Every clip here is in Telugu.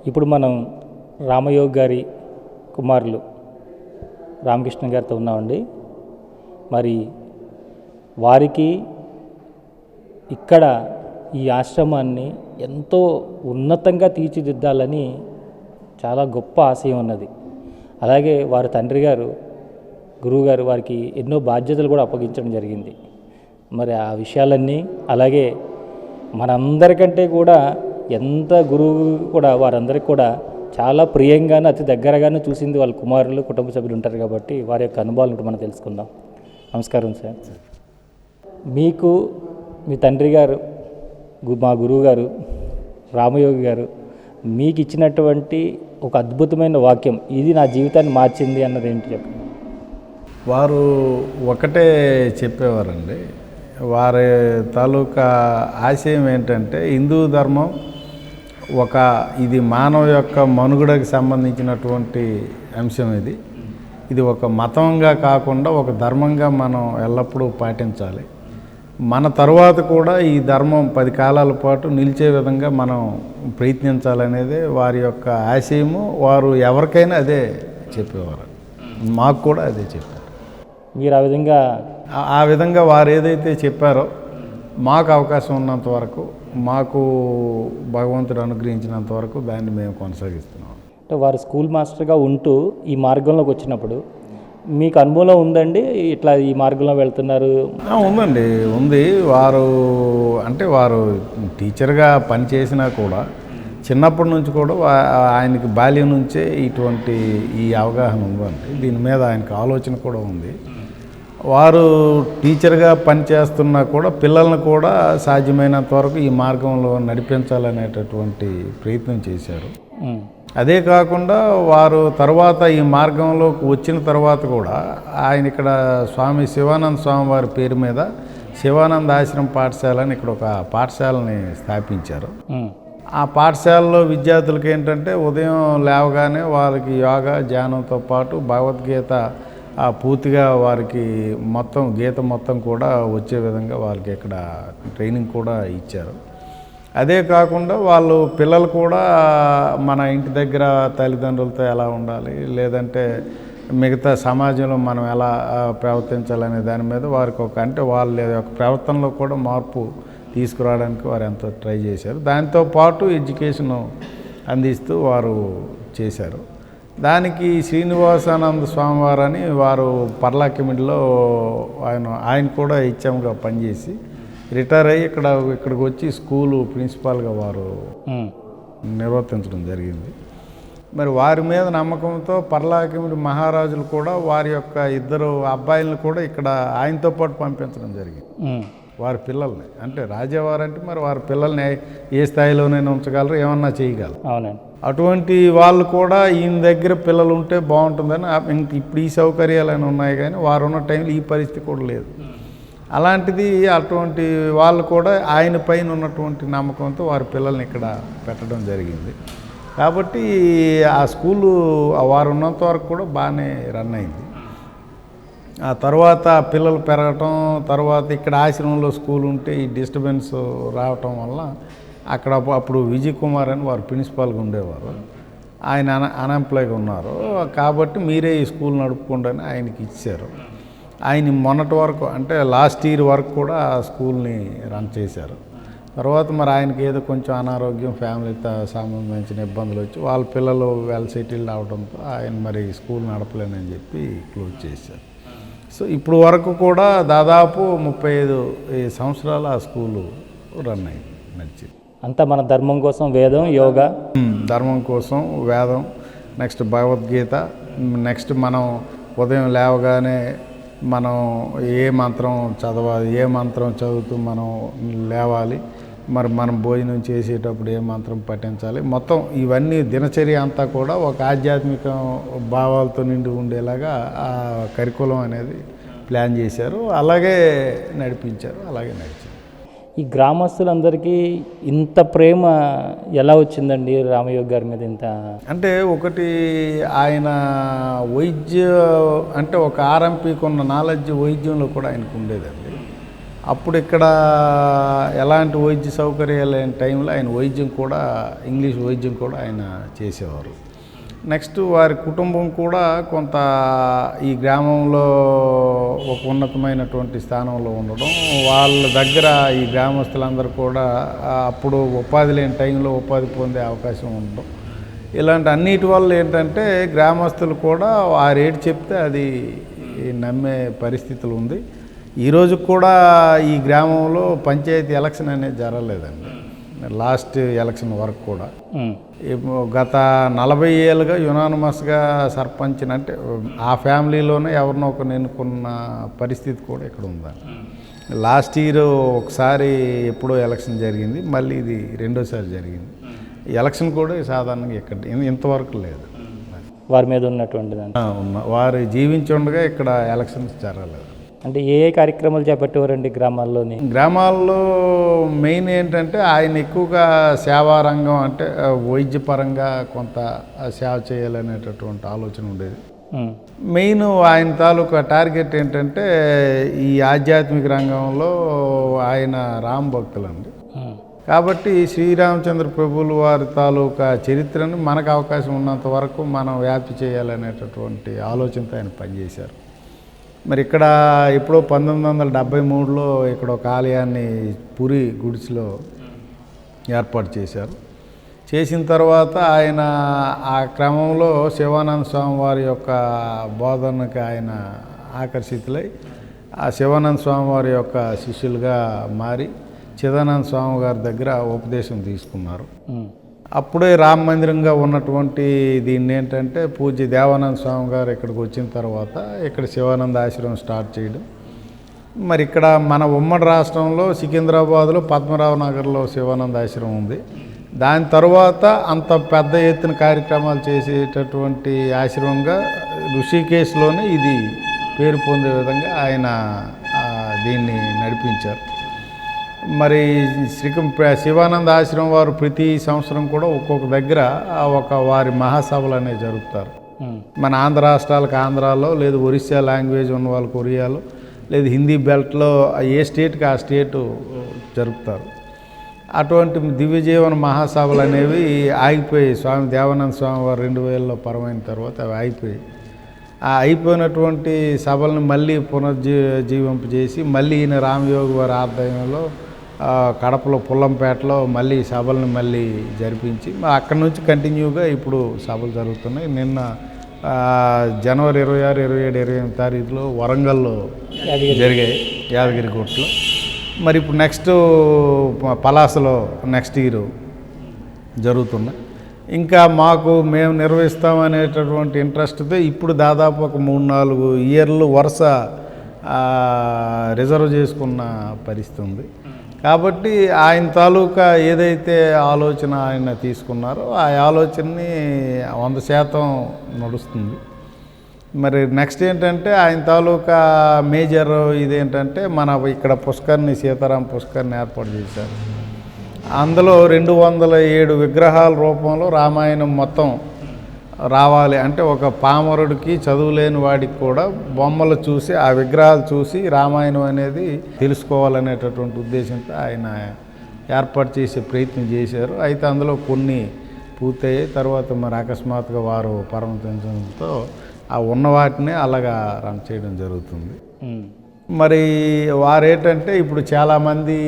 ఇప్పుడు మనం రామయోగి గారి కుమారులు రామకృష్ణ గారితో ఉన్నామండి. మరి వారికి ఇక్కడ ఈ ఆశ్రమాన్ని ఎంతో ఉన్నతంగా తీర్చిదిద్దాలని చాలా గొప్ప ఆశయం ఉన్నది. అలాగే వారి తండ్రి గారు గురువుగారు వారికి ఎన్నో బాధ్యతలు కూడా అప్పగించడం జరిగింది. మరి ఆ విషయాలన్నీ అలాగే మనందరికంటే కూడా ఎంత గురువు కూడా వారందరికీ కూడా చాలా ప్రియంగాను అతి దగ్గరగాను చూసింది వాళ్ళ కుమారులు కుటుంబ సభ్యులు ఉంటారు కాబట్టి వారి యొక్క అనుభవాలను మనం తెలుసుకుందాం. నమస్కారం సార్. మీకు మీ తండ్రి గారు మా గురువు గారు రామయోగి గారు మీకు ఇచ్చినటువంటి ఒక అద్భుతమైన వాక్యం, ఇది నా జీవితాన్ని మార్చింది అన్నది ఏంటి చెప్పండి. వారు ఒకటే చెప్పేవారండి. వారి తాలూకా ఆశయం ఏంటంటే హిందూ ధర్మం ఇది మానవ యొక్క మనుగడకు సంబంధించినటువంటి అంశం. ఇది ఒక మతంగా కాకుండా ఒక ధర్మంగా మనం ఎల్లప్పుడూ పాటించాలి. మన తరువాత కూడా ఈ ధర్మం 10 కాలాల పాటు నిలిచే విధంగా మనం ప్రయత్నించాలనేదే వారి యొక్క ఆశయము. వారు ఎవరికైనా అదే చెప్పేవారు, మాకు కూడా అదే చెప్పారు. మీరు ఆ విధంగా వారు ఏదైతే చెప్పారో మాకు అవకాశం ఉన్నంత వరకు, మాకు భగవంతుడు అనుగ్రహించినంత వరకు దాన్ని మేము కొనసాగిస్తున్నాం. అంటే వారు స్కూల్ మాస్టర్గా ఉంటూ ఈ మార్గంలోకి వచ్చినప్పుడు మీకు అనుభవం ఉందండి, ఇట్లా ఈ మార్గంలో వెళ్తున్నారు? ఉందండి, ఉంది. వారు టీచర్గా పనిచేసినా కూడా చిన్నప్పటి నుంచి కూడా ఆయనకి బాల్యం నుంచే ఇటువంటి ఈ అవగాహన ఉందండి. దీని మీద ఆయనకు ఆలోచన కూడా ఉంది. వారు టీచర్గా పనిచేస్తున్నా కూడా పిల్లలను కూడా సాధ్యమైనంత వరకు ఈ మార్గంలో నడిపించాలనేటటువంటి ప్రయత్నం చేశారు. అదే కాకుండా వారు తర్వాత ఈ మార్గంలోకి వచ్చిన తర్వాత కూడా ఆయన ఇక్కడ స్వామి శివానంద స్వామి వారి పేరు మీద శివానంద ఆశ్రమ పాఠశాల అని ఇక్కడ ఒక పాఠశాలని స్థాపించారు. ఆ పాఠశాలలో విద్యార్థులకి ఏంటంటే ఉదయం లేవగానే వారికి యోగా ధ్యానంతో పాటు భగవద్గీత పూర్తిగా వారికి గీత మొత్తం కూడా వచ్చే విధంగా వారికి ఇక్కడ ట్రైనింగ్ కూడా ఇచ్చారు. అదే కాకుండా పిల్లలు కూడా మన ఇంటి దగ్గర తల్లిదండ్రులతో ఎలా ఉండాలి, లేదంటే మిగతా సమాజంలో మనం ఎలా ప్రవర్తించాలనే దాని మీద వారికి వాళ్ళ యొక్క ప్రవర్తనలో కూడా మార్పు తీసుకురావడానికి వారు ఎంతో ట్రై చేశారు. దాంతోపాటు ఎడ్యుకేషన్ అందిస్తూ వారు చేశారు. దానికి శ్రీనివాసానంద స్వామివారని వారు పర్లాకిమిడిలో ఆయన కూడా హెచ్ఎంగా పనిచేసి రిటైర్ అయ్యి ఇక్కడికి వచ్చి స్కూలు ప్రిన్సిపాల్గా వారు నిర్వర్తించడం జరిగింది. మరి వారి మీద నమ్మకంతో పర్లాకిమిడి మహారాజులు కూడా వారి యొక్క 2 అబ్బాయిలను కూడా ఇక్కడ ఆయనతో పాటు పంపించడం జరిగింది. వారి పిల్లల్ని, అంటే రాజావారంటే మరి వారి పిల్లల్ని ఏ స్థాయిలోనైనా ఉంచగలరు, ఏమన్నా చేయగలరు. అవునండి. అటువంటి వాళ్ళు కూడా ఈయన దగ్గర పిల్లలు ఉంటే బాగుంటుందని, ఇప్పుడు ఈ సౌకర్యాలైనా ఉన్నాయి కానీ వారు ఉన్న టైంలో ఈ పరిస్థితి కూడా లేదు. అలాంటిది అటువంటి వాళ్ళు కూడా ఆయన పైన ఉన్నటువంటి నమ్మకంతో వారి పిల్లల్ని ఇక్కడ పెట్టడం జరిగింది. కాబట్టి ఆ స్కూలు వారు ఉన్నంత వరకు కూడా బాగానే రన్ అయింది. ఆ తర్వాత పిల్లలు పెరగటం, తర్వాత ఇక్కడ ఆశ్రమంలో స్కూల్ ఉంటే ఈ డిస్టర్బెన్స్ రావటం వల్ల అప్పుడు విజయ్ కుమార్ అని వారు ప్రిన్సిపాల్గా ఉండేవారు. ఆయన అన్ఎంప్లాయ్గా ఉన్నారు. కాబట్టి మీరే ఈ స్కూల్ నడుపుకోండి అని ఆయనకి ఇచ్చారు. ఆయన మొన్నటి వరకు, అంటే లాస్ట్ ఇయర్ వరకు కూడా ఆ స్కూల్ని రన్ చేశారు. తర్వాత మరి ఆయనకి ఏదో కొంచెం అనారోగ్యం, ఫ్యామిలీతో సంబంధించిన ఇబ్బందులు వచ్చి వాళ్ళ పిల్లలు వెల్ సెటిల్డ్ అవడంతో ఆయన మరి స్కూల్ నడపలేనని చెప్పి క్లోజ్ చేశారు. సో ఇప్పుడు వరకు కూడా దాదాపు 35 సంవత్సరాలు ఆ స్కూలు రన్ అయింది, నడిచింది. అంతా మన ధర్మం కోసం, వేదం, యోగా, ధర్మం కోసం వేదం, నెక్స్ట్ భగవద్గీత, నెక్స్ట్ మనం ఉదయం లేవగానే మనం ఏ మంత్రం చదవాలి, ఏ మంత్రం చదువుతూ మనం లేవాలి, మరి మనం భోజనం చేసేటప్పుడు ఏ మంత్రం పఠించాలి, మొత్తం ఇవన్నీ దినచర్య అంతా కూడా ఒక ఆధ్యాత్మిక భావాలతో నిండి ఉండేలాగా ఆ కరికులం అనేది ప్లాన్ చేశారు. అలాగే నడిపించారు, అలాగే నడిచారు. ఈ గ్రామస్తులందరికీ ఇంత ప్రేమ ఎలా వచ్చిందండి రామయోగి గారి మీద? ఇంత అంటే ఒకటి ఆయన అంటే ఒక ఆర్ఎంపీకి ఉన్న నాలెడ్జ్ వైద్యంలో కూడా ఆయనకు ఉండేదండి. అప్పుడు ఇక్కడ ఎలాంటి వైద్య సౌకర్యాలు లేని టైంలో ఆయన వైద్యం కూడా ఇంగ్లీష్ వైద్యం కూడా ఆయన చేసేవారు. నెక్స్ట్ వారి కుటుంబం కూడా కొంత ఈ గ్రామంలో ఒక ఉన్నతమైనటువంటి స్థానంలో ఉండడం, వాళ్ళ దగ్గర ఈ గ్రామస్తులందరూ కూడా అప్పుడు ఉపాధి లేని టైంలో ఉపాధి పొందే అవకాశం ఉండడం, ఇలాంటి అన్నిటి వల్ల ఏంటంటే గ్రామస్తులు కూడా ఆ రేటు చెప్తే అది నమ్మే పరిస్థితులు ఉంది. ఈరోజు కూడా ఈ గ్రామంలో పంచాయతీ ఎలక్షన్ అనేది జరగలేదండి, లాస్ట్ ఎలక్షన్ వరకు కూడా. గత 40 ఏళ్ళుగా యునానిమస్గా సర్పంచ్ని అంటే ఆ ఫ్యామిలీలోనే ఎవరినో ఒకరిని ఎన్నుకున్న పరిస్థితి కూడా ఇక్కడ ఉందండి. లాస్ట్ ఇయర్ ఒకసారి ఎప్పుడో ఎలక్షన్ జరిగింది, మళ్ళీ ఇది రెండోసారి జరిగింది. ఎలక్షన్ కూడా సాధారణంగా ఇక్కడ ఇంతవరకు లేదు. వారి మీద ఉన్నటువంటి వారు జీవించి ఉండగా ఇక్కడ ఎలక్షన్స్ జరగలేదు. అంటే ఏ కార్యక్రమాలు చేపట్టేవారండి గ్రామాల్లో మెయిన్ ఏంటంటే ఆయన ఎక్కువగా సేవా రంగం, అంటే వైద్యపరంగా కొంత సేవ చేయాలనేటటువంటి ఆలోచన ఉండేది. మెయిన్ ఆయన తాలూకా టార్గెట్ ఏంటంటే ఈ ఆధ్యాత్మిక రంగంలో ఆయన రామ్ భక్తులండి. కాబట్టి శ్రీరామచంద్ర ప్రభువుల వారి తాలూకా చరిత్రను మనకు అవకాశం ఉన్నంత వరకు మనం వ్యాప్తి చేయాలనేటటువంటి ఆలోచనతో ఆయన పనిచేశారు. మరి ఇక్కడ ఎప్పుడో 1973లో ఇక్కడ ఒక ఆలయాన్ని పురి గుడిసిలో ఏర్పాటు చేశారు. చేసిన తర్వాత ఆయన ఆ క్రమంలో శివానంద స్వామి వారి యొక్క బోధనకి ఆయన ఆకర్షితులై ఆ శివానంద స్వామి వారి యొక్క శిష్యులుగా మారి చిదానంద స్వామి గారి దగ్గర ఉపదేశం తీసుకున్నారు. అప్పుడే రామ మందిరంగా ఉన్నటువంటి దీన్ని ఏంటంటే పూజ్య దేవానంద స్వామి గారు ఇక్కడికి వచ్చిన తర్వాత ఇక్కడ శివానంద ఆశ్రమం స్టార్ట్ చేయడం. మరి ఇక్కడ మన ఉమ్మడి రాష్ట్రంలో సికింద్రాబాద్లో పద్మరావు నగర్లో శివానంద ఆశ్రమం ఉంది. దాని తర్వాత అంత పెద్ద ఎత్తున కార్యక్రమాలు చేసేటటువంటి ఆశ్రమంగా ఋషికేశ్లోనే ఇది పేరు పొందే విధంగా ఆయన దీన్ని నడిపించారు. మరి శివానంద ఆశ్రమం వారు ప్రతి సంవత్సరం కూడా ఒక్కొక్క దగ్గర ఒక వారి మహాసభలు అనేవి జరుపుతారు. మన ఆంధ్ర రాష్ట్రాలకు ఆంధ్రాలో, లేదు ఒరిస్సా లాంగ్వేజ్ ఉన్న వాళ్ళకి ఒరియాలో, లేదు హిందీ బెల్ట్లో ఏ స్టేట్కి ఆ స్టేటు జరుపుతారు. అటువంటి దివ్యజీవన మహాసభలు అనేవి ఆగిపోయి స్వామి దేవానంద స్వామి వారు 2000లో పరమైన తర్వాత అవి ఆగిపోయి, ఆ అయిపోయినటువంటి సభలను మళ్ళీ పునర్జీవింపు చేసి మళ్ళీ ఈయన రామయోగి వారి ఆధ్వర్యంలో కడపలో పుల్లంపేటలో మళ్ళీ సభలను మళ్ళీ జరిపించి అక్కడి నుంచి కంటిన్యూగా ఇప్పుడు సభలు జరుగుతున్నాయి. నిన్న జనవరి 26, 27, 28 తారీఖులో వరంగల్లో జరిగాయి, యాదగిరిగుట్టలో. మరి ఇప్పుడు నెక్స్ట్ పలాసలో నెక్స్ట్ ఇయర్ జరుగుతున్నాయి. ఇంకా మేము నిర్వహిస్తామనేటటువంటి ఇంట్రెస్ట్తో ఇప్పుడు దాదాపు ఒక 3-4 ఇయర్లు వరుస రిజర్వ్ చేసుకున్న పరిస్థితి ఉంది. కాబట్టి ఆయన తాలూకా ఏదైతే ఆలోచన ఆయన తీసుకున్నారో ఆ ఆలోచనని 100% నడుస్తుంది. మరి నెక్స్ట్ ఏంటంటే ఆయన తాలూకా మేజర్ ఇదేంటంటే మన ఇక్కడ పుష్కర్ని, సీతారాం పుష్కర్ని ఏర్పాటు చేశారు. అందులో 207 విగ్రహాల రూపంలో రామాయణం మొత్తం రావాలి అంటే ఒక పామరుడికి, చదువులేని వాడికి కూడా బొమ్మలు చూసి ఆ విగ్రహాలు చూసి రామాయణం అనేది తెలుసుకోవాలనేటటువంటి ఉద్దేశంతో ఆయన ఏర్పాటు చేసే ప్రయత్నం చేశారు. అయితే అందులో కొన్ని పూర్తయ్యాయి. తర్వాత మరి అకస్మాత్తుగా వారు పరమతించడంతో ఆ ఉన్న వాటిని అలాగా రన్ చేయడం జరుగుతుంది. మరి వారేంటంటే ఇప్పుడు చాలామంది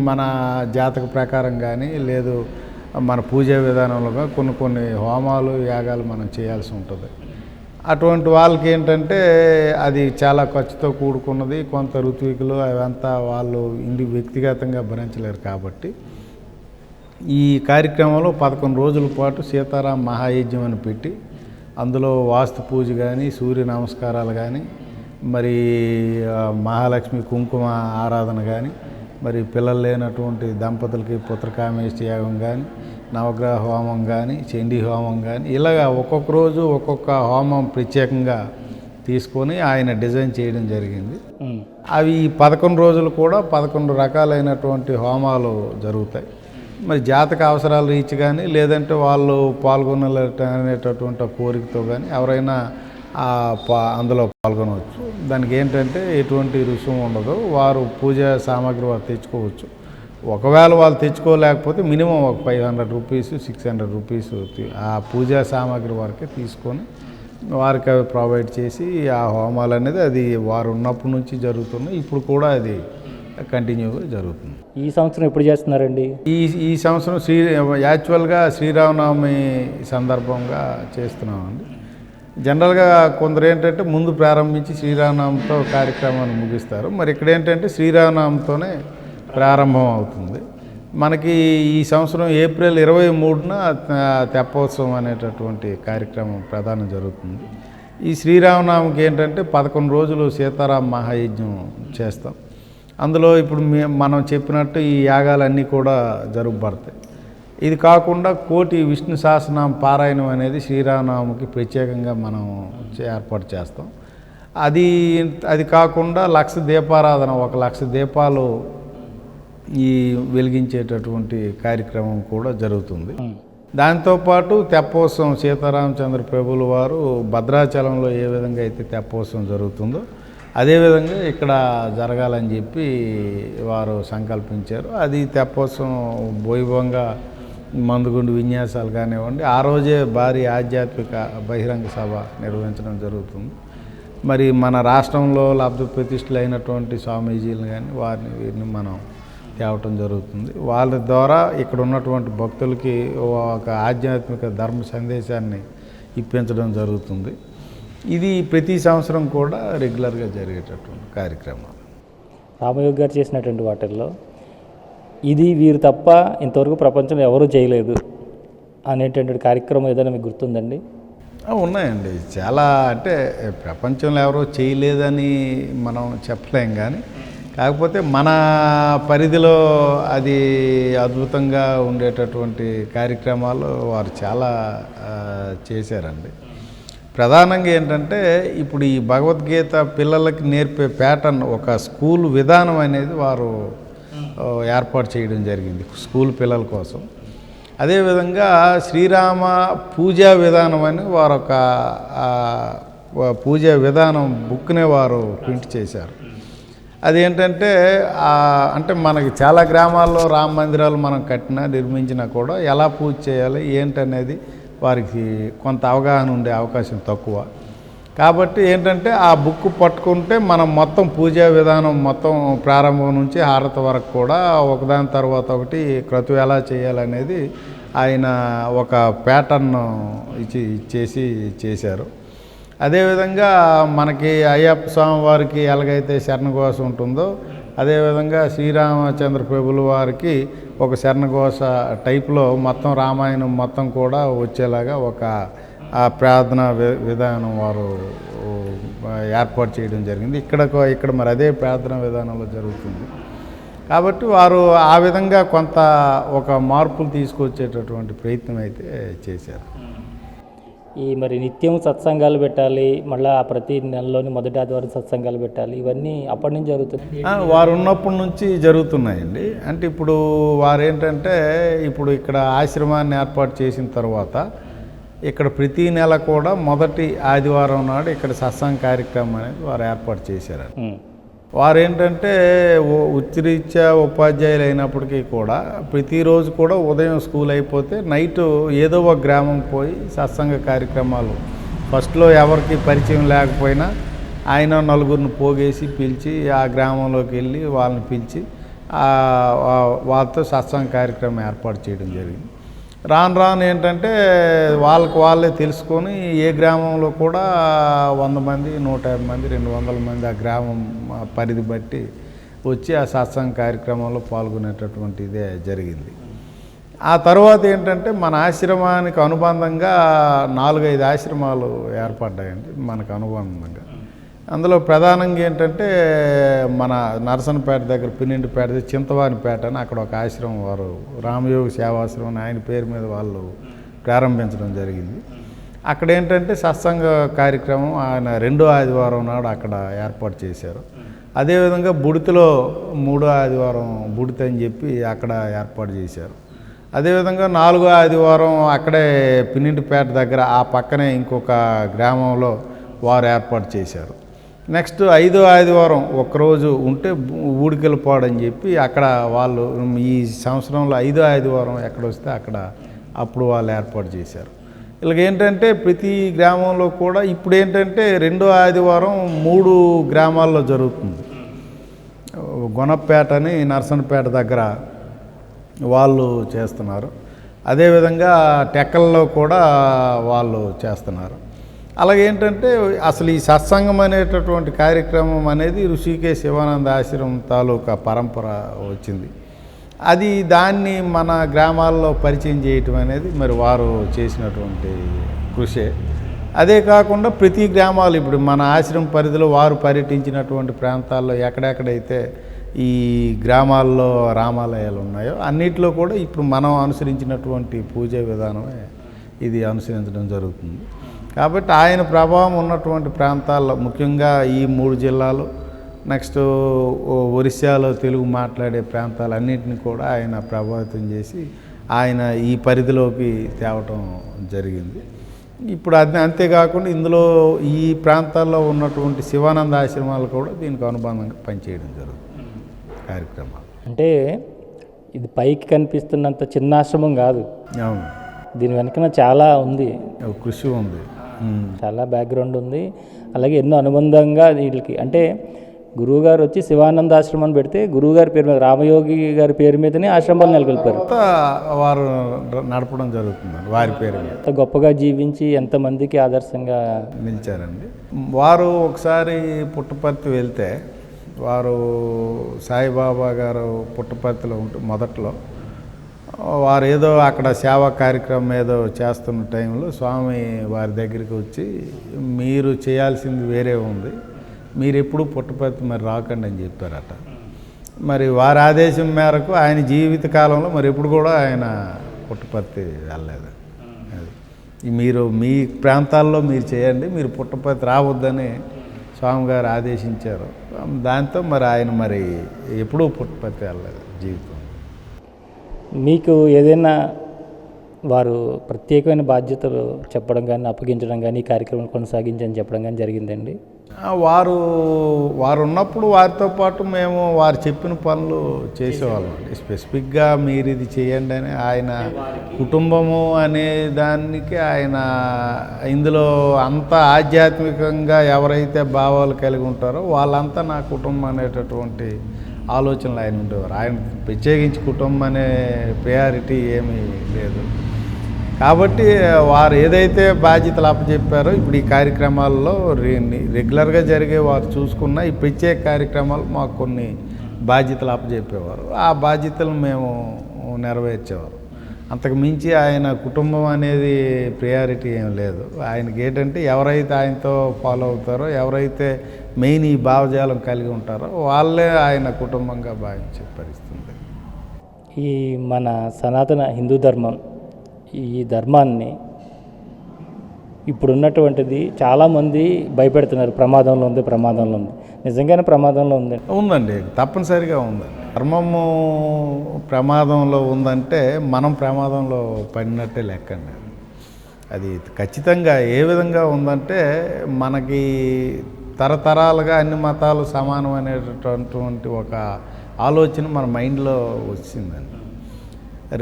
మన జాతక ప్రకారం కానీ లేదు మన పూజా విధానంలో కొన్ని హోమాలు, యాగాలు మనం చేయాల్సి ఉంటుంది. అటువంటి వాళ్ళకి ఏంటంటే అది చాలా ఖర్చుతో కూడుకున్నది. కొంత ఋత్వికులు అవంతా వాళ్ళు వ్యక్తిగతంగా భరించలేరు. కాబట్టి ఈ కార్యక్రమంలో 11 రోజుల పాటు సీతారాం మహాయజ్ఞం అని పెట్టి అందులో వాస్తు పూజ కానీ, సూర్య నమస్కారాలు కానీ, మరి మహాలక్ష్మి కుంకుమ ఆరాధన కానీ, మరి పిల్లలు లేనటువంటి దంపతులకి పుత్రకామేష్టి యాగం కానీ, నవగ్రహ హోమం కానీ, చండీ హోమం కానీ, ఇలాగా ఒక్కొక్క రోజు ఒక్కొక్క హోమం ప్రత్యేకంగా తీసుకొని ఆయన డిజైన్ చేయడం జరిగింది. అవి 11 రోజులు కూడా 11 రకాలైనటువంటి హోమాలు జరుగుతాయి. మరి జాతక అవసరాలు రీచ్ కానీ లేదంటే వాళ్ళు పాల్గొనలేటటువంటి కోరికతో కానీ ఎవరైనా అందులో పాల్గొనవచ్చు. దానికి ఏంటంటే ఎటువంటి రుసుము ఉండదు. వారు పూజా సామాగ్రి వారు తెచ్చుకోవచ్చు. ఒకవేళ వాళ్ళు తెచ్చుకోలేకపోతే మినిమం ఒక 500 రూపీస్ 600 రూపీస్ ఆ పూజా సామాగ్రి వరకే తీసుకొని వారికి అవి ప్రొవైడ్ చేసి ఆ హోమాలు అనేది అది వారు ఉన్నప్పటి నుంచి జరుగుతున్నాయి. ఇప్పుడు కూడా అది కంటిన్యూగా జరుగుతుంది. ఈ సంవత్సరం ఎప్పుడు చేస్తున్నారండి? ఈ సంవత్సరం యాక్చువల్గా శ్రీరామనవమి సందర్భంగా చేస్తున్నామండి. జనరల్గా కొందరు ఏంటంటే ముందు ప్రారంభించి శ్రీరామనవమితో కార్యక్రమాన్ని ముగిస్తారు. మరి ఇక్కడ ఏంటంటే శ్రీరామనవమితోనే ప్రారంభం అవుతుంది. మనకి ఈ సంవత్సరం ఏప్రిల్ 23న తెప్పోత్సవం అనేటటువంటి కార్యక్రమం ప్రధానం జరుగుతుంది. ఈ శ్రీరామనవమికి ఏంటంటే 11 రోజులు సీతారామ మహాయజ్ఞం చేస్తాం. అందులో ఇప్పుడు మనం చెప్పినట్టు ఈ యాగాలన్నీ కూడా జరుగుబడతాయి. ఇది కాకుండా కోటి విష్ణు సహస్రనామ పారాయణం అనేది శ్రీరామనవమికి ప్రత్యేకంగా మనం ఏర్పాటు చేస్తాం. అది కాకుండా 1,00,000 దీపారాధన, 1,00,000 దీపాలు ఈ వెలిగించేటటువంటి కార్యక్రమం కూడా జరుగుతుంది. దాంతోపాటు తెప్పోత్సవం సీతారామచంద్ర ప్రభువుల వారు భద్రాచలంలో ఏ విధంగా అయితే తెప్పోత్సవం జరుగుతుందో అదేవిధంగా ఇక్కడ జరగాలని చెప్పి వారు సంకల్పించారు. అది తెప్పోత్సవం వైభవంగా మందుగుండు విన్యాసాలు కానివ్వండి, ఆ రోజే భారీ ఆధ్యాత్మిక బహిరంగ సభ నిర్వహించడం జరుగుతుంది. మరి మన రాష్ట్రంలో లబ్ధ ప్రతిష్ఠలు అయినటువంటి స్వామీజీలు కానీ వీరిని మనం తేవటం జరుగుతుంది. వాళ్ళ ద్వారా ఇక్కడ ఉన్నటువంటి భక్తులకి ఒక ఆధ్యాత్మిక ధర్మ సందేశాన్ని ఇప్పించడం జరుగుతుంది. ఇది ప్రతి సంవత్సరం కూడా రెగ్యులర్గా జరిగేటటువంటి కార్యక్రమాలు. రామయోగి గారు చేసినటువంటి వాటిల్లో ఇది వీరు తప్ప ఇంతవరకు ప్రపంచంలో ఎవరూ చేయలేదు అనేటటువంటి కార్యక్రమం ఏదైనా మీకు గుర్తుందండి? ఉన్నాయండి చాలా. అంటే ప్రపంచంలో ఎవరో చేయలేదని మనం చెప్పలేం, కానీ కాకపోతే మన పరిధిలో అది అద్భుతంగా ఉండేటటువంటి కార్యక్రమాలు వారు చాలా చేశారండి. ప్రధానంగా ఏంటంటే ఇప్పుడు ఈ భగవద్గీత పిల్లలకి నేర్పే ప్యాటర్న్, ఒక స్కూల్ విధానం అనేది వారు ఏర్పాటు చేయడం జరిగింది స్కూల్ పిల్లల కోసం. అదేవిధంగా శ్రీరామ పూజా విధానం అని వారు ఒక పూజా విధానం బుక్నే వారు ప్రింట్ చేశారు. అదేంటంటే అంటే మనకి చాలా గ్రామాల్లో రామ మందిరాలు మనం కట్టినా నిర్మించినా కూడా ఎలా పూజ చేయాలి ఏంటనేది వారికి కొంత అవగాహన ఉండే అవకాశం తక్కువ. కాబట్టి ఏంటంటే ఆ బుక్ పట్టుకుంటే మనం మొత్తం పూజా విధానం మొత్తం ప్రారంభం నుంచి హారతి వరకు కూడా ఒకదాని తర్వాత ఒకటి క్రతువు ఎలా చేయాలనేది ఆయన ఒక ప్యాటర్న్ చేశారు. అదేవిధంగా మనకి అయ్యప్ప స్వామి వారికి ఎలాగైతే శరణఘోష ఉంటుందో అదేవిధంగా శ్రీరామచంద్ర ప్రభుల వారికి ఒక శరణఘోష టైప్లో మొత్తం రామాయణం మొత్తం కూడా వచ్చేలాగా ఒక ప్రార్థన విధానం వారు ఏర్పాటు చేయడం జరిగింది. ఇక్కడ మరి అదే ప్రార్థన విధానంలో జరుగుతుంది. కాబట్టి వారు ఆ విధంగా కొంత ఒక మార్పులు తీసుకొచ్చేటటువంటి ప్రయత్నం అయితే చేశారు. ఈ మరి నిత్యం సత్సంగాలు పెట్టాలి, మళ్ళీ ప్రతి నెలలోని మొదటి ఆదివారం సత్సంగాలు పెట్టాలి, ఇవన్నీ అప్పటి నుంచి జరుగుతున్నాయి. వారు ఉన్నప్పటి నుంచి జరుగుతున్నాయండి. అంటే ఇప్పుడు వారు ఏంటంటే ఇప్పుడు ఇక్కడ ఆశ్రమాన్ని ఏర్పాటు చేసిన తర్వాత ఇక్కడ ప్రతి నెల కూడా మొదటి ఆదివారం నాడు ఇక్కడ సత్సంగ కార్యక్రమం అనేది వారు ఏర్పాటు చేశారండి. వారు ఏంటంటే వృత్తిరీత్యా ఉపాధ్యాయులు అయినప్పటికీ కూడా ప్రతిరోజు కూడా ఉదయం స్కూల్ అయిపోతే నైటు ఏదో ఒక గ్రామం పోయి సత్సంగ కార్యక్రమాలు ఫస్ట్లో ఎవరికి పరిచయం లేకపోయినా ఆయన నలుగురిని పోగేసి పిలిచి ఆ గ్రామంలోకి వెళ్ళి వాళ్ళని పిలిచి వాళ్ళతో సత్సంగ కార్యక్రమం ఏర్పాటు చేయడం జరిగింది. రాను ఏంటంటే వాళ్ళే తెలుసుకొని ఏ గ్రామంలో కూడా 100 మంది 150 మంది 200 మంది ఆ గ్రామం పరిధి బట్టి వచ్చి ఆ సత్సంగ కార్యక్రమంలో పాల్గొనేటటువంటి ఇదే జరిగింది. ఆ తర్వాత ఏంటంటే మన ఆశ్రమానికి అనుబంధంగా 4-5 ఆశ్రమాలు ఏర్పడ్డాయండి మనకు అనుబంధంగా. అందులో ప్రధానంగా ఏంటంటే మన నరసనపేట దగ్గర పిన్నింటిపేట చింతవానిపేట అని అక్కడ ఒక ఆశ్రమం వారు రామయోగి సేవాశ్రమం అని ఆయన పేరు మీద వాళ్ళు ప్రారంభించడం జరిగింది. అక్కడ ఏంటంటే సత్సంగ కార్యక్రమం ఆయన 2వ ఆదివారం నాడు అక్కడ ఏర్పాటు చేశారు. అదేవిధంగా బుడితిలో 3వ ఆదివారం బుడితి అని చెప్పి అక్కడ ఏర్పాటు చేశారు. అదేవిధంగా 4వ ఆదివారం అక్కడే పిన్నింటిపేట దగ్గర ఆ పక్కనే ఇంకొక గ్రామంలో వారు ఏర్పాటు చేశారు. నెక్స్ట్ 5వ ఆదివారం ఒక్కరోజు ఉంటే ఊడికెళ్ళిపోవడని చెప్పి అక్కడ వాళ్ళు ఈ సంవత్సరంలో 5వ ఆదివారం ఎక్కడ వస్తే అక్కడ అప్పుడు వాళ్ళు ఏర్పాటు చేశారు. ఇలాగేంటంటే ప్రతి గ్రామంలో కూడా ఇప్పుడు ఏంటంటే 2వ ఆదివారం 3 గ్రామాల్లో జరుగుతుంది. గొనపేట అని నర్సనపేట దగ్గర వాళ్ళు చేస్తున్నారు. అదేవిధంగా టెక్కల్లో కూడా వాళ్ళు చేస్తున్నారు. అలాగేంటంటే అసలు ఈ సత్సంగం అనేటటువంటి కార్యక్రమం అనేది ఋషికేశ్ శివానంద ఆశ్రమం తాలూకా పరంపర వచ్చింది. అది దాన్ని మన గ్రామాల్లో పరిచయం చేయటం అనేది మరి వారు చేసినటువంటి కృషే. అదే కాకుండా ప్రతి గ్రామాలు ఇప్పుడు మన ఆశ్రమం పరిధిలో వారు పర్యటించినటువంటి ప్రాంతాల్లో ఎక్కడెక్కడైతే ఈ గ్రామాల్లో రామాలయాలు ఉన్నాయో అన్నిట్లో కూడా ఇప్పుడు మనం అనుసరించినటువంటి పూజా విధానమే ఇది అనుసరించడం జరుగుతుంది. కాబట్టి ఆయన ప్రభావం ఉన్నటువంటి ప్రాంతాల్లో ముఖ్యంగా ఈ 3 జిల్లాలు, నెక్స్ట్ ఒరిస్సాలో తెలుగు మాట్లాడే ప్రాంతాలన్నింటినీ కూడా ఆయన ప్రభావితం చేసి ఆయన ఈ పరిధిలోకి తేవటం జరిగింది. ఇప్పుడు అంతేకాకుండా ఇందులో ఈ ప్రాంతాల్లో ఉన్నటువంటి శివానంద ఆశ్రమాలు కూడా దీనికి అనుబంధంగా పనిచేయడం జరుగుతుంది కార్యక్రమాలు. అంటే ఇది పైకి కనిపిస్తున్నంత చిన్న ఆశ్రమం కాదు, అవును, దీని వెనకన చాలా ఉంది, కృషి ఉంది, చాలా బ్యాక్గ్రౌండ్ ఉంది. అలాగే ఎన్నో అనుబంధంగా వీళ్ళకి అంటే గురువుగారు వచ్చి శివానంద ఆశ్రమాన్ని పెడితే గురువుగారి పేరు మీద రామయోగి గారి పేరు మీదనే ఆశ్రమాలు నెలకొల్పారు. వారు నడపడం జరుగుతుంది వారి పేరు మీద. ఎంత గొప్పగా జీవించి ఎంతమందికి ఆదర్శంగా నిలిచారండి. వారు ఒకసారి పుట్టపర్తి వెళ్తే వారు సాయిబాబా గారు పుట్టపర్తిలో ఉంటూ మొదట్లో వారు ఏదో అక్కడ సేవా కార్యక్రమం ఏదో చేస్తున్న టైంలో స్వామి వారి దగ్గరికి వచ్చి మీరు చేయాల్సింది వేరే ఉంది, మీరు ఎప్పుడు పుట్టపర్తి మరి రాకండి అని చెప్పారట. మరి వారి ఆదేశం మేరకు ఆయన జీవిత కాలంలో మరి ఎప్పుడు కూడా ఆయన పుట్టపర్తి వెళ్ళలేదు. అది మీరు మీ ప్రాంతాల్లో మీరు చేయండి, మీరు పుట్టపర్తి రావద్దని స్వామిగారు ఆదేశించారు. దాంతో మరి ఆయన మరి ఎప్పుడూ పుట్టపర్తి వెళ్ళలేదు జీవితం. మీకు ఏదైనా వారు ప్రత్యేకమైన బాధ్యతలు చెప్పడం కానీ అప్పగించడం కానీ ఈ కార్యక్రమం కొనసాగించని చెప్పడం కానీ జరిగిందండి? వారు ఉన్నప్పుడు వారితో పాటు మేము వారు చెప్పిన పనులు చేసేవాళ్ళం అండి. స్పెసిఫిక్గా మీరు ఇది చేయండి అని ఆయన కుటుంబము అనే దానికి ఆయన ఇందులో అంత ఆధ్యాత్మికంగా ఎవరైతే భావాలు కలిగి ఉంటారో వాళ్ళంతా నా కుటుంబం అనేటటువంటి ఆలోచనలు ఆయన ఉండేవారు. ఆయన ప్రత్యేకించి కుటుంబం అనే ప్రయారిటీ ఏమీ లేదు. కాబట్టి వారు ఏదైతే బాధ్యతలు అప్పచెప్పారో ఇప్పుడు ఈ కార్యక్రమాల్లో రెగ్యులర్గా జరిగే వారు చూసుకున్న ఈ ప్రత్యేక కార్యక్రమాలు మాకు కొన్ని బాధ్యతలు అప్పచెప్పేవారు. ఆ బాధ్యతలు మేము నెరవేర్చేవారు. అంతకు మించి ఆయన కుటుంబం అనేది ప్రయారిటీ ఏం లేదు. ఆయనకి ఏంటంటే ఎవరైతే ఆయనతో ఫాలో అవుతారో, ఎవరైతే మెయిన్ ఈ భావజాలం కలిగి ఉంటారో వాళ్ళే ఆయన కుటుంబంగా భావించే పరిస్థితి. ఈ మన సనాతన హిందూ ధర్మం, ఈ ధర్మాన్ని ఇప్పుడున్నటువంటిది చాలామంది భయపెడుతున్నారు, ప్రమాదంలో ఉంది, ప్రమాదంలో ఉంది. నిజంగానే ప్రమాదంలో ఉంది? ఉందండి, తప్పనిసరిగా ఉందండి. ధర్మము ప్రమాదంలో ఉందంటే మనం ప్రమాదంలో పడినట్టే లెక్కండి. అది ఖచ్చితంగా ఏ విధంగా ఉందంటే మనకి తరతరాలుగా అన్ని మతాలు సమానం అనేటటువంటి ఒక ఆలోచన మన మైండ్లో వచ్చిందండి.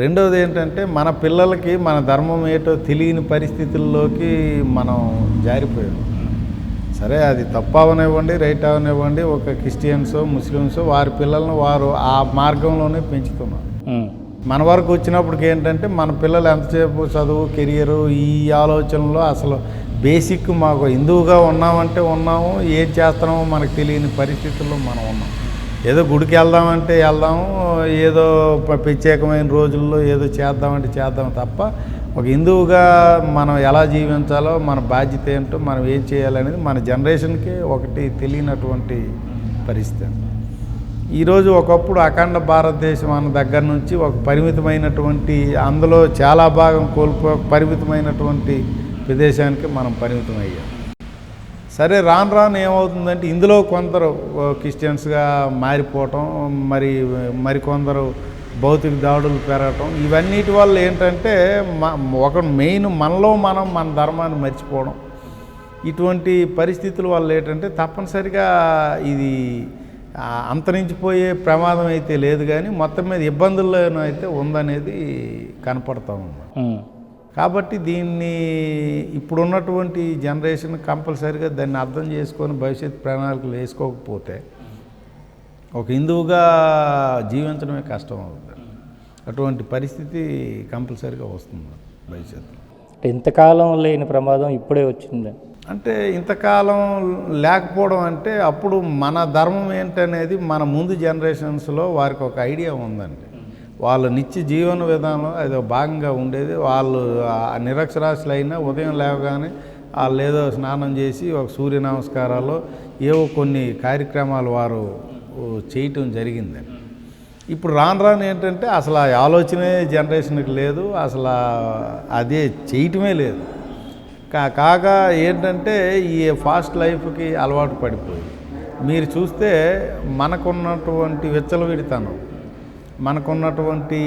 రెండవది ఏంటంటే మన పిల్లలకి మన ధర్మం ఏంటో తెలియని పరిస్థితుల్లోకి మనం జారిపోయాం. సరే, అది తప్పు అవనివ్వండి, రైట్ అవనివ్వండి, ఒక క్రిస్టియన్సో ముస్లిమ్సో వారి పిల్లలను వారు ఆ మార్గంలోనే పెంచుతున్నారు. మన వరకు వచ్చినప్పటికి ఏంటంటే మన పిల్లలు ఎంతసేపు చదువు, కెరియరు ఈ ఆలోచనలో అసలు బేసిక్ మాకు హిందువుగా ఉన్నామంటే ఉన్నాము, ఏం చేస్తున్నామో మనకు తెలియని పరిస్థితుల్లో మనం ఉన్నాం. ఏదో గుడికి వెళ్దామంటే వెళ్దాము, ఏదో ప్రత్యేకమైన రోజుల్లో ఏదో చేద్దామంటే చేద్దాం తప్ప ఒక హిందువుగా మనం ఎలా జీవించాలో, మన బాధ్యత ఏంటో, మనం ఏం చేయాలనేది మన జనరేషన్కి ఒకటి తెలియనటువంటి పరిస్థితి. ఈరోజు ఒకప్పుడు అఖండ భారతదేశం అన్న దగ్గర నుంచి ఒక పరిమితమైనటువంటి, అందులో చాలా భాగం పరిమితమైనటువంటి ప్రదేశానికి మనం పరిమితం అయ్యాం. సరే, రాను రాను ఏమవుతుందంటే ఇందులో కొందరు క్రిస్టియన్స్గా మారిపోవటం, మరికొందరు భౌతిక దాడులు పెరగటం, ఇవన్నిటి వల్ల ఏంటంటే ఒక మెయిన్ మనలో మనం మన ధర్మాన్ని మర్చిపోవడం, ఇటువంటి పరిస్థితుల వల్ల ఏంటంటే తప్పనిసరిగా ఇది అంతరించిపోయే ప్రమాదం అయితే లేదు, కానీ మొత్తం మీద ఇబ్బందుల్లోనూ అయితే ఉందనేది కనపడతా ఉంది. కాబట్టి దీన్ని ఇప్పుడున్నటువంటి జనరేషన్ కంపల్సరీగా దాన్ని అర్థం చేసుకొని భవిష్యత్ ప్రణాళికలు వేసుకోకపోతే ఒక హిందువుగా జీవించడమే కష్టం అవుతుంది. అటువంటి పరిస్థితి కంపల్సరీగా వస్తుంది భవిష్యత్తులో. ఇంతకాలం లేని ప్రమాదం ఇప్పుడే వచ్చింది. అంటే ఇంతకాలం లేకపోవడం అంటే అప్పుడు మన ధర్మం ఏంటనేది మన ముందు జనరేషన్స్లో వారికి ఒక ఐడియా ఉందండి. వాళ్ళ నిత్య జీవన విధానం అది భాగంగా ఉండేది. వాళ్ళు నిరక్షరాస్యులు అయినా ఉదయం లేవగానే వాళ్ళు ఏదో స్నానం చేసి ఒక సూర్య నమస్కారాలు ఏవో కొన్ని కార్యక్రమాలు వారు చేయటం జరిగిందండి. ఇప్పుడు రాను రాను ఏంటంటే అసలు ఆ ఆలోచనే జనరేషన్కి లేదు, అసలు అదే చేయటమే లేదు. కాగా ఏంటంటే ఈ ఫాస్ట్ లైఫ్కి అలవాటు పడిపోయి మీరు చూస్తే మనకున్నటువంటి విచ్చలవిడితనం, మనకున్నటువంటి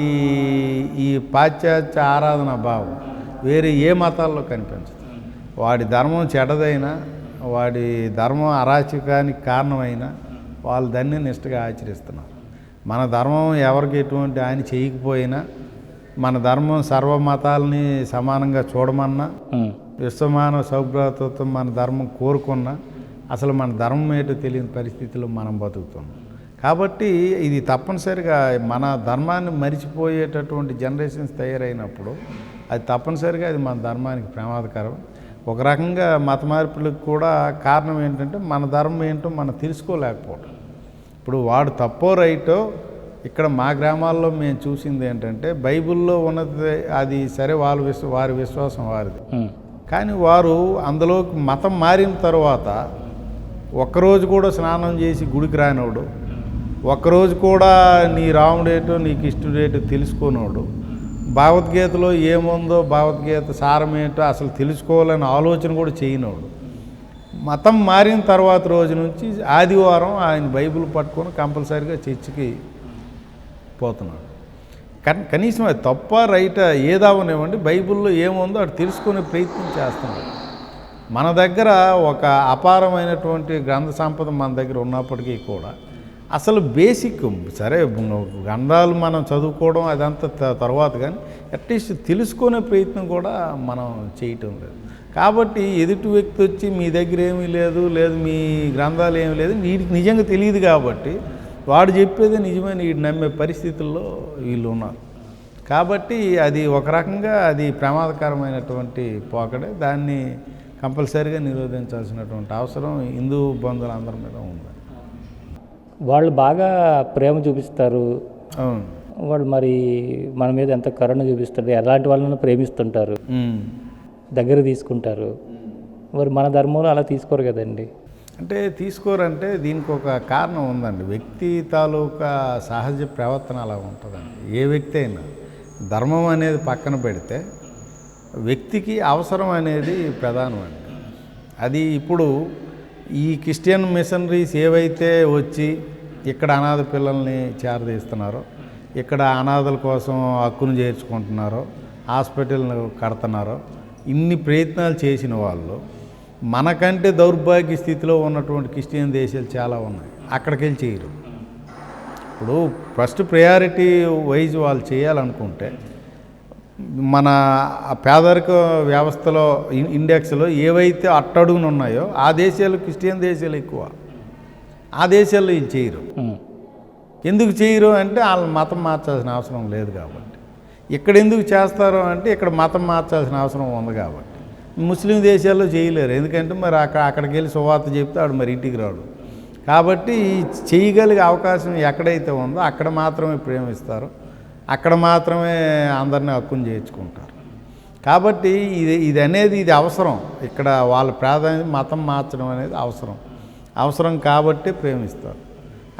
ఈ పాశ్చాత్య ఆరాధన భావం వేరే ఏ మతాల్లో కనిపించదు. వాడి ధర్మం చెడ్డదైనా, వాడి ధర్మం అరాచకానికి కారణమైనా వాళ్ళు దాన్ని నిష్ఠగా ఆచరిస్తున్నారు. మన ధర్మం ఎవరికి ఎటువంటి ఆయన చేయకపోయినా, మన ధర్మం సర్వ మతాలని సమానంగా చూడమన్నా, విశ్వమానవ సౌభ్రాతృత్వం మన ధర్మం కోరుకున్నా అసలు మన ధర్మం ఏంటో తెలియని పరిస్థితిలో మనం బతుకుతున్నాం. కాబట్టి ఇది తప్పనిసరిగా మన ధర్మాన్ని మరిచిపోయేటటువంటి జనరేషన్స్ తయారైనప్పుడు అది తప్పనిసరిగా అది మన ధర్మానికి ప్రమాదకరం. ఒక రకంగా మత మార్పులకు కూడా కారణం ఏంటంటే మన ధర్మం ఏంటో మనం తెలుసుకోలేకపోవడం. ఇప్పుడు వాడు తప్పో రైటో ఇక్కడ మా గ్రామాల్లో మేము చూసింది ఏంటంటే బైబిల్లో ఉన్నది అది సరే, వారి విశ్వాసం వారిది, కానీ వారు అందులోకి మతం మారిన తర్వాత ఒక్కరోజు కూడా స్నానం చేసి గుడికి రానివాడు, ఒక్కరోజు కూడా నీ రాముడేటో నీకు ఇష్టడేటో తెలుసుకోనివాడు, భగవద్గీతలో ఏముందో భగవద్గీత సారం ఏంటో అసలు తెలుసుకోవాలనే ఆలోచన కూడా చేయనివాడు. మతం మారిన తర్వాత రోజు నుంచి ఆదివారం ఆయన బైబిల్ పట్టుకొని కంపల్సరీగా చర్చికి పోతున్నాడు. కనీసం అది తప్ప రైటా ఏదావనివ్వండి, బైబిల్లో ఏముందో అది తెలుసుకునే ప్రయత్నం చేస్తున్నాడు. మన దగ్గర ఒక అపారమైనటువంటి గ్రంథ సంపద మన దగ్గర ఉన్నప్పటికీ కూడా అసలు బేసిక్ సరే గ్రంథాలు మనం చదువుకోవడం అదంతా తర్వాత, కానీ అట్లీస్ట్ తెలుసుకునే ప్రయత్నం కూడా మనం చేయటం లేదు. కాబట్టి ఎదుటి వ్యక్తి వచ్చి మీ దగ్గర ఏమీ లేదు, మీ గ్రంథాలు ఏమీ లేదు, వీడికి నిజంగా తెలియదు కాబట్టి వాడు చెప్పేది నిజమైన వీడు నమ్మే పరిస్థితుల్లో వీళ్ళు ఉన్నారు. కాబట్టి అది ఒక రకంగా అది ప్రమాదకరమైనటువంటి పోకడే. దాన్ని కంపల్సరీగా నిరోధించాల్సినటువంటి అవసరం హిందూ బంధువులందరి మీద ఉంది. వాళ్ళు బాగా ప్రేమ చూపిస్తారు, అవును, వాళ్ళు మరి మన మీద ఎంత కరుణ చూపిస్తారు, ఎలాంటి వాళ్ళని ప్రేమిస్తుంటారు, దగ్గర తీసుకుంటారు. మరి మన ధర్మంలో అలా తీసుకోరు కదండి. అంటే తీసుకోరంటే దీనికి ఒక కారణం ఉందండి. వ్యక్తి తాలూకా సహజ ప్రవర్తన అలా ఉంటుందండి. ఏ వ్యక్తి అయినా ధర్మం అనేది పక్కన పెడితే వ్యక్తికి అవసరం అనేది ప్రధానమండి. అది ఇప్పుడు ఈ క్రిస్టియన్ మిషనరీస్ ఏవైతే వచ్చి ఇక్కడ అనాథ పిల్లల్ని చేరదీస్తున్నారో, ఇక్కడ అనాథల కోసం హక్కును చేర్చుకుంటున్నారో, హాస్పిటల్ని కడుతున్నారో, ఇన్ని ప్రయత్నాలు చేసిన వాళ్ళు మనకంటే దౌర్భాగ్య స్థితిలో ఉన్నటువంటి క్రిస్టియన్ దేశాలు చాలా ఉన్నాయి, అక్కడికి వెళ్ళి చేయరు. ఇప్పుడు ఫస్ట్ ప్రయారిటీ వైజ్ వాళ్ళు చేయాలనుకుంటే మన పేదరిక వ్యవస్థలో ఇండెక్స్లో ఏవైతే అట్టడుగున ఉన్నాయో ఆ దేశాలు క్రిస్టియన్ దేశాలు ఎక్కువ, ఆ దేశాల్లో ఇది చేయరు. ఎందుకు చేయరు అంటే వాళ్ళు మతం మార్చాల్సిన అవసరం లేదు కాబట్టి. ఇక్కడ ఎందుకు చేస్తారు అంటే ఇక్కడ మతం మార్చాల్సిన అవసరం ఉంది కాబట్టి. ముస్లిం దేశాల్లో చేయలేరు, ఎందుకంటే మరి అక్కడికి వెళ్ళి సువార్త చెప్తే ఆడు మరి ఇంటికి రాడు. కాబట్టి చేయగలిగే అవకాశం ఎక్కడైతే ఉందో అక్కడ మాత్రమే ప్రేమిస్తారు, అక్కడ మాత్రమే అందరినీ హక్కును చేర్చుకుంటారు. కాబట్టి ఇది అవసరం. ఇక్కడ వాళ్ళ ప్రాధాన్యత మతం మార్చడం అనేది అవసరం కాబట్టి ప్రేమిస్తారు.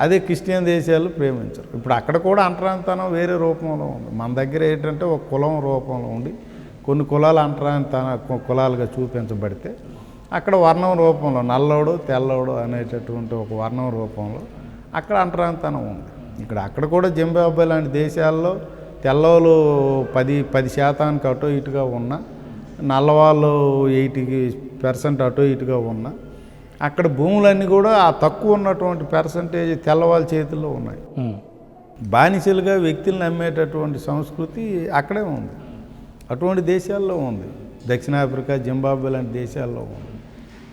అదే క్రిస్టియన్ దేశాలు ప్రేమించరు. ఇప్పుడు అక్కడ కూడా అంటరానితనం వేరే రూపంలో ఉంది. మన దగ్గర ఏంటంటే ఒక కులం రూపంలో ఉండి కొన్ని కులాలు అంటరానితన కులాలుగా చూపించబడితే అక్కడ వర్ణం రూపంలో నల్లోడు తెల్లోడు అనేటటువంటి ఒక వర్ణం రూపంలో అక్కడ అంటరానితనం ఉంది. అక్కడ కూడా జింబాబ్వే లాంటి దేశాల్లో తెల్లోలు 10% అటు ఇటుగా ఉన్న నల్లవాళ్ళు 80% అటు ఇటుగా ఉన్న అక్కడ భూములన్నీ కూడా ఆ తక్కువ ఉన్నటువంటి పర్సంటేజ్ తెల్లవాళ్ళ చేతుల్లో ఉన్నాయి. బానిసలుగా వ్యక్తులను అమ్మేటటువంటి సంస్కృతి అక్కడే ఉంది, అటువంటి దేశాల్లో ఉంది, దక్షిణాఫ్రికా, జింబాబ్వే లాంటి దేశాల్లో ఉంది.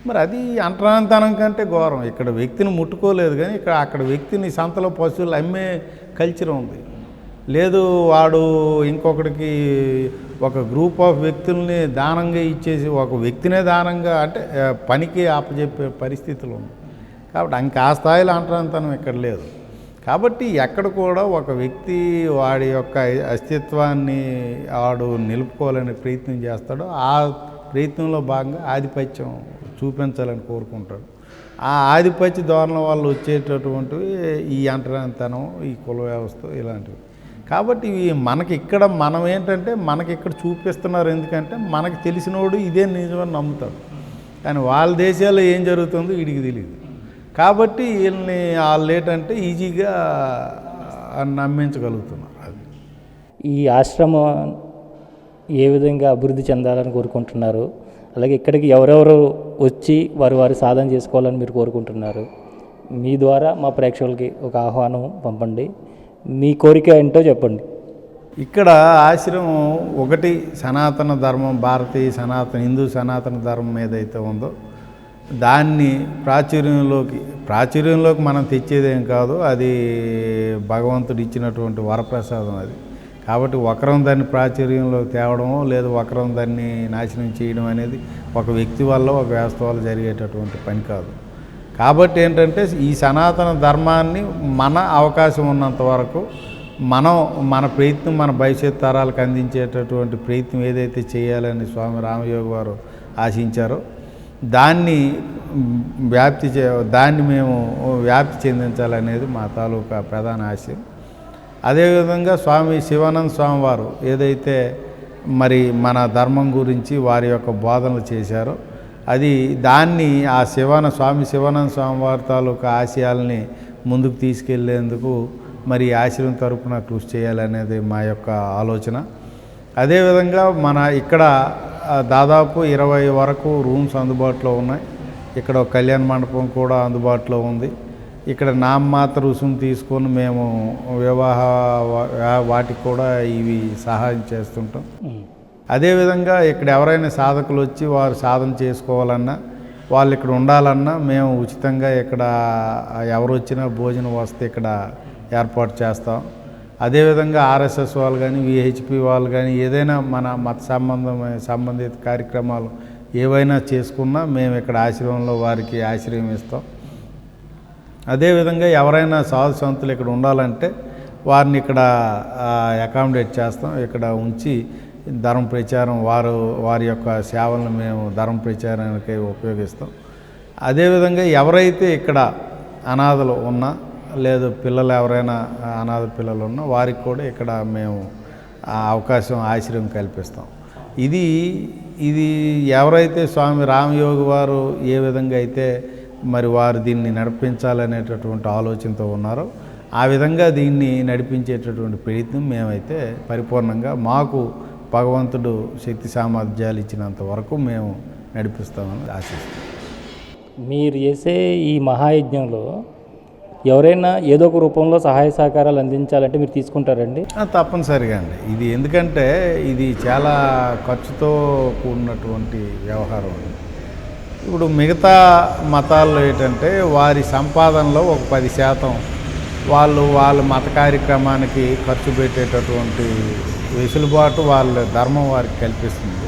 మరి అది అంటరానితనం కంటే ఘోరం. ఇక్కడ వ్యక్తిని ముట్టుకోలేదు కానీ అక్కడ వ్యక్తిని సంతలో పశువులు అమ్మే కల్చర్ ఉంది. లేదు వాడు ఇంకొకటికి ఒక గ్రూప్ ఆఫ్ వ్యక్తుల్ని దానంగా ఇచ్చేసి ఒక వ్యక్తినే దానంగా అంటే పనికి అప్పచెప్పే పరిస్థితులు ఉన్నాయి. కాబట్టి ఇంకా ఆ స్థాయిలో అంటరానితనం ఇక్కడ లేదు. కాబట్టి ఎక్కడ కూడా ఒక వ్యక్తి వాడి యొక్క అస్తిత్వాన్ని వాడు నిలుపుకోవాలనే ప్రయత్నం చేస్తాడో ఆ ప్రయత్నంలో భాగంగా ఆధిపత్యం చూపించాలని కోరుకుంటాడు. ఆ ఆధిపత్య ధోరణ వల్ల వచ్చేటటువంటివి ఈ అంటరానితనం, ఈ కుల వ్యవస్థ ఇలాంటివి. కాబట్టి ఇవి మనకి ఇక్కడ మనం ఏంటంటే మనకి ఇక్కడ చూపిస్తున్నారు. ఎందుకంటే మనకి తెలిసినోడు ఇదే నిజమని నమ్ముతాడు, కానీ వాళ్ళ దేశాల్లో ఏం జరుగుతుందో వీడికి తెలియదు. కాబట్టి వీళ్ళని వాళ్ళు ఏంటంటే ఈజీగా నమ్మించగలుగుతున్నారు. అది ఈ ఆశ్రమం ఏ విధంగా అభివృద్ధి చెందాలని కోరుకుంటున్నారు, అలాగే ఇక్కడికి ఎవరెవరు వచ్చి వారి సాధన చేసుకోవాలని మీరు కోరుకుంటున్నారు? మీ ద్వారా మా ప్రేక్షకులకి ఒక ఆహ్వానం పంపండి, మీ కోరిక ఏంటో చెప్పండి. ఇక్కడ ఆశ్రమం ఒకటి సనాతన ధర్మం, భారతీయ సనాతన హిందూ సనాతన ధర్మం ఏదైతే ఉందో దాన్ని ప్రాచుర్యంలోకి మనం తెచ్చేదేం కాదు, అది భగవంతుడు ఇచ్చినటువంటి వరప్రసాదం అది. కాబట్టి ఒకరం దాన్ని ప్రాచుర్యంలోకి తేవడమో లేదు ఒకరం దాన్ని నాశనం చేయడం అనేది ఒక వ్యక్తి వల్ల ఒక వ్యవస్థ వల్ల జరిగేటటువంటి పని కాదు. కాబట్టి ఏంటంటే ఈ సనాతన ధర్మాన్ని మన అవకాశం ఉన్నంత వరకు మన ప్రయత్నం మన భవిష్యత్ తరాలకు అందించేటటువంటి ప్రయత్నం ఏదైతే చేయాలని స్వామి రామయోగి వారు ఆశించారో దాన్ని మేము వ్యాప్తి చెందించాలనేది మా తాలూకా ప్రధాన ఆశయం. అదేవిధంగా స్వామి శివానంద స్వామి వారు ఏదైతే మరి మన ధర్మం గురించి వారి యొక్క బోధనలు చేశారో దాన్ని స్వామి శివానంద స్వామి వారి తాలూకా ఆశయాల్ని ముందుకు తీసుకెళ్లేందుకు మరి ఆశ్రమం తరపున కృషి చేయాలనేది మా యొక్క ఆలోచన. అదేవిధంగా మన ఇక్కడ దాదాపు 20 వరకు రూమ్స్ అందుబాటులో ఉన్నాయి. ఇక్కడ ఒక కళ్యాణ మండపం కూడా అందుబాటులో ఉంది. ఇక్కడ నామమాత్ర రుసుము తీసుకొని మేము వివాహ వాటికి కూడా ఇవి సహాయం చేస్తుంటాం. అదేవిధంగా ఇక్కడ ఎవరైనా సాధకులు వచ్చి వారు సాధన చేసుకోవాలన్నా వాళ్ళు ఇక్కడ ఉండాలన్నా మేము ఉచితంగా ఇక్కడ ఎవరు వచ్చినా భోజన వసతి ఇక్కడ ఏర్పాటు చేస్తాం. అదేవిధంగా ఆర్ఎస్ఎస్ వాళ్ళు కానీ విహెచ్పి వాళ్ళు కానీ ఏదైనా మన మత సంబంధిత కార్యక్రమాలు ఏవైనా చేసుకున్నా మేము ఇక్కడ ఆశ్రమంలో వారికి ఆశ్రయం ఇస్తాం. అదేవిధంగా ఎవరైనా సాధు సంతులు ఇక్కడ ఉండాలంటే వారిని ఇక్కడ అకామిడేట్ చేస్తాం. ఇక్కడ ఉంచి ధర్మ ప్రచారం వారి యొక్క సేవలను మేము ధర్మ ప్రచారానికి ఉపయోగిస్తాం. అదేవిధంగా ఎవరైతే ఇక్కడ అనాథలు ఉన్నా లేదు పిల్లలు ఎవరైనా అనాథ పిల్లలు ఉన్నా వారికి కూడా ఇక్కడ మేము అవకాశం ఆశ్రయం కల్పిస్తాం. ఇది ఎవరైతే స్వామి రామయోగి వారు ఏ విధంగా అయితే మరి వారు దీన్ని నడిపించాలనేటటువంటి ఆలోచనతో ఉన్నారో ఆ విధంగా దీన్ని నడిపించేటటువంటి ప్రయత్నం మేమైతే పరిపూర్ణంగా మాకు భగవంతుడు శక్తి సామర్థ్యాలు ఇచ్చినంత వరకు మేము నడిపిస్తామని ఆశిస్తాం. మీరు చేసే ఈ మహాయజ్ఞంలో ఎవరైనా ఏదో ఒక రూపంలో సహాయ సహకారాలు అందించాలంటే మీరు తీసుకుంటారండి? తప్పనిసరిగా అండి. ఇది ఎందుకంటే ఇది చాలా ఖర్చుతో కూడినటువంటి వ్యవహారం. ఇప్పుడు మిగతా మతాల్లో ఏంటంటే వారి సంపాదనలో ఒక 10% వాళ్ళ మత కార్యక్రమానికి ఖర్చు పెట్టేటటువంటి వెసులుబాటు వాళ్ళ ధర్మం వారికి కల్పిస్తుంది.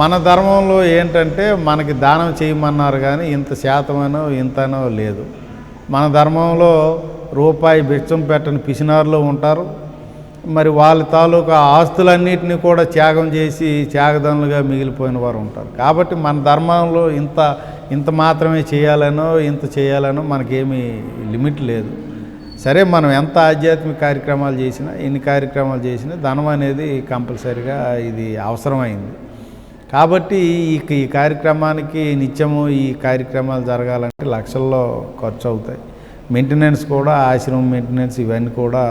మన ధర్మంలో ఏంటంటే మనకి దానం చేయమన్నారు కానీ ఇంత శాతమనో ఇంతనో లేదు. మన ధర్మంలో రూపాయి బిచ్చం పెట్టని పిసినారులో ఉంటారు. మరి వాళ్ళ తాలూకా ఆస్తులన్నింటినీ కూడా త్యాగం చేసి త్యాగదనులుగా మిగిలిపోయిన వారు ఉంటారు. కాబట్టి మన ధర్మంలో ఇంత మాత్రమే చేయాలనో ఇంత చేయాలనో మనకేమీ లిమిట్ లేదు. సరే మనం ఎంత ఆధ్యాత్మిక కార్యక్రమాలు చేసినా ఎన్ని కార్యక్రమాలు చేసినా ధనం అనేది కంపల్సరిగా ఇది అవసరమైంది. కాబట్టి ఈ కార్యక్రమానికి నిత్యము ఈ కార్యక్రమాలు జరగాలంటే లక్షల్లో ఖర్చు అవుతాయి. మెయింటెనెన్స్ కూడా ఆశ్రమం మెయింటెనెన్స్ ఇవన్నీ కూడా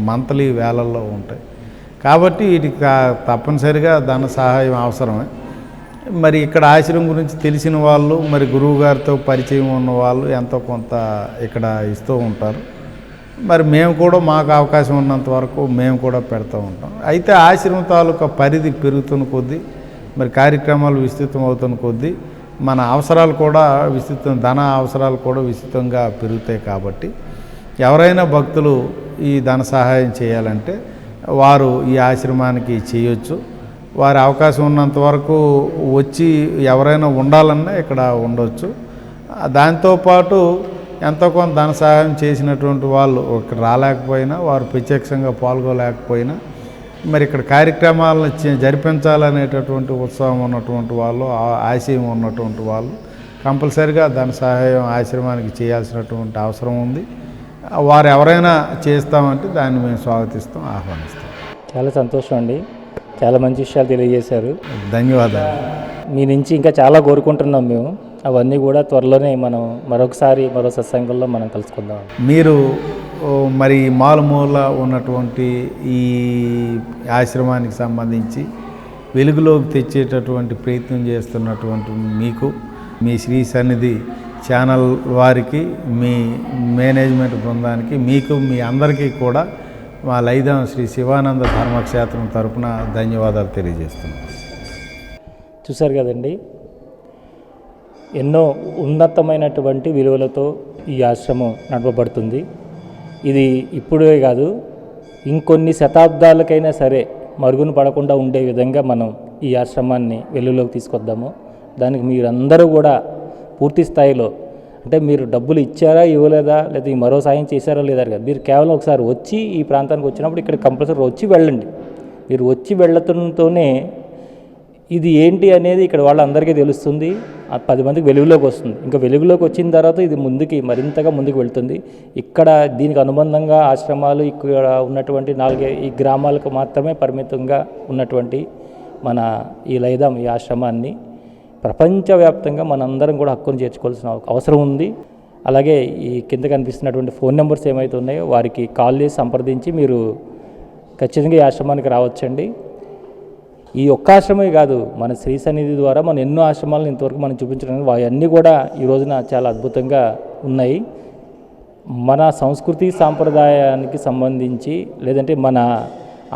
మంత్లీ వేలల్లో ఉంటాయి. కాబట్టి వీటికి తప్పనిసరిగా ధన సహాయం అవసరమే. మరి ఇక్కడ ఆశ్రమం గురించి తెలిసిన వాళ్ళు, మరి గురువు గారితో పరిచయం ఉన్న వాళ్ళు ఎంతో కొంత ఇక్కడ ఇస్తూ ఉంటారు. మరి మేము కూడా మాకు అవకాశం ఉన్నంత వరకు మేము కూడా పెడుతూ ఉంటాం. అయితే ఆశ్రమం తాలూకా పరిధి పెరుగుతున్న కొద్దీ, మరి కార్యక్రమాలు విస్తృతం అవుతున్న కొద్దీ మన అవసరాలు కూడా ధన అవసరాలు కూడా విస్తృతంగా పెరుగుతాయి. కాబట్టి ఎవరైనా భక్తులు ఈ ధన సహాయం చేయాలంటే వారు ఈ ఆశ్రమానికి చేయొచ్చు. వారి అవకాశం ఉన్నంత వరకు వచ్చి ఎవరైనా ఉండాలన్నా ఇక్కడ ఉండవచ్చు. దాంతోపాటు ఎంతో కొంత ధన సహాయం చేసినటువంటి వాళ్ళు ఇక్కడ రాలేకపోయినా, వారు ప్రత్యక్షంగా పాల్గొలేకపోయినా, మరి ఇక్కడ కార్యక్రమాలను జరిపించాలనేటటువంటి ఉత్సాహం ఉన్నటువంటి వాళ్ళు, ఆశయం ఉన్నటువంటి వాళ్ళు కంపల్సరిగా ధన సహాయం ఆశ్రమానికి చేయాల్సినటువంటి అవసరం ఉంది. వారు ఎవరైనా చేస్తామంటే దాన్ని మేము స్వాగతిస్తాం, ఆహ్వానిస్తాం. చాలా సంతోషం అండి, చాలా మంచి విషయాలు తెలియజేశారు. ధన్యవాదాలు. మీ నుంచి ఇంకా చాలా కోరుకుంటున్నాం మేము. అవన్నీ కూడా త్వరలోనే మనం మరో సత్సంగంలో మనం కలుసుకుందాం. మీరు మరి మారుమూల ఉన్నటువంటి ఈ ఆశ్రమానికి సంబంధించి వెలుగులోకి తెచ్చేటటువంటి ప్రయత్నం చేస్తున్నటువంటి మీకు, మీ శ్రీ సన్నిధి ఛానల్ వారికి, మీ మేనేజ్మెంట్ బృందానికి, మీకు మీ అందరికీ కూడా మా లైదాం శ్రీ శివానంద ధర్మక్షేత్రం తరపున ధన్యవాదాలు తెలియజేస్తున్నాం. చూశారు కదండి, ఎన్నో ఉన్నతమైనటువంటి విలువలతో ఈ ఆశ్రమం నడపబడుతుంది. ఇది ఇప్పుడే కాదు, ఇంకొన్ని శతాబ్దాలకైనా సరే మరుగున పడకుండా ఉండే విధంగా మనం ఈ ఆశ్రమాన్ని వెలుగులోకి తీసుకొద్దాము. దానికి మీరందరూ కూడా పూర్తి స్థాయిలో, అంటే మీరు డబ్బులు ఇచ్చారా ఇవ్వలేదా, లేదా మరో సాయం చేశారా లేదా కదా, మీరు కేవలం ఒకసారి వచ్చి ఈ ప్రాంతానికి వచ్చినప్పుడు ఇక్కడ కంపల్సరీ వచ్చి వెళ్ళండి. మీరు వచ్చి వెళ్ళటంతోనే ఇది ఏంటి అనేది ఇక్కడ వాళ్ళందరికీ తెలుస్తుంది, 10 మందికి వెలుగులోకి వస్తుంది. ఇంకా వెలుగులోకి వచ్చిన తర్వాత ఇది మరింతగా ముందుకు వెళ్తుంది. ఇక్కడ దీనికి అనుబంధంగా ఆశ్రమాలు ఇక్కడ ఉన్నటువంటి 4 ఈ గ్రామాలకు మాత్రమే పరిమితంగా ఉన్నటువంటి మన ఈ లైదాం ఈ ఆశ్రమాన్ని ప్రపంచవ్యాప్తంగా మనందరం కూడా హక్కును చేర్చుకోవాల్సిన అవసరం ఉంది. అలాగే ఈ కింద కనిపిస్తున్నటువంటి ఫోన్ నెంబర్స్ ఏమైతే ఉన్నాయో వారికి కాల్ చేసి సంప్రదించి మీరు ఖచ్చితంగా ఈ ఆశ్రమానికి రావచ్చండి. ఈ ఒక్క ఆశ్రమే కాదు, మన శ్రీ సన్నిధి ద్వారా మన ఎన్నో ఆశ్రమాలను ఇంతవరకు మనం చూపించడానికి అవన్నీ కూడా ఈ రోజున చాలా అద్భుతంగా ఉన్నాయి. మన సంస్కృతి సాంప్రదాయానికి సంబంధించి, లేదంటే మన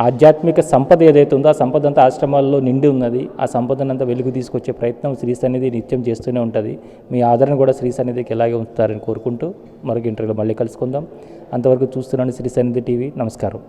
ఆధ్యాత్మిక సంపద ఏదైతే ఉందో ఆ సంపద అంతా ఆశ్రమాల్లో నిండి ఉన్నది. ఆ సంపదనంతా వెలుగు తీసుకొచ్చే ప్రయత్నం శ్రీ సన్నిధి నిత్యం చేస్తూనే ఉంటుంది. మీ ఆదరణ కూడా శ్రీ సన్నిధికి ఎలాగే ఉంచుతారని కోరుకుంటూ మరొక ఇంటర్వ్యూలో మళ్ళీ కలుసుకుందాం. అంతవరకు చూస్తున్నాను శ్రీ సన్నిధి టీవీ. నమస్కారం.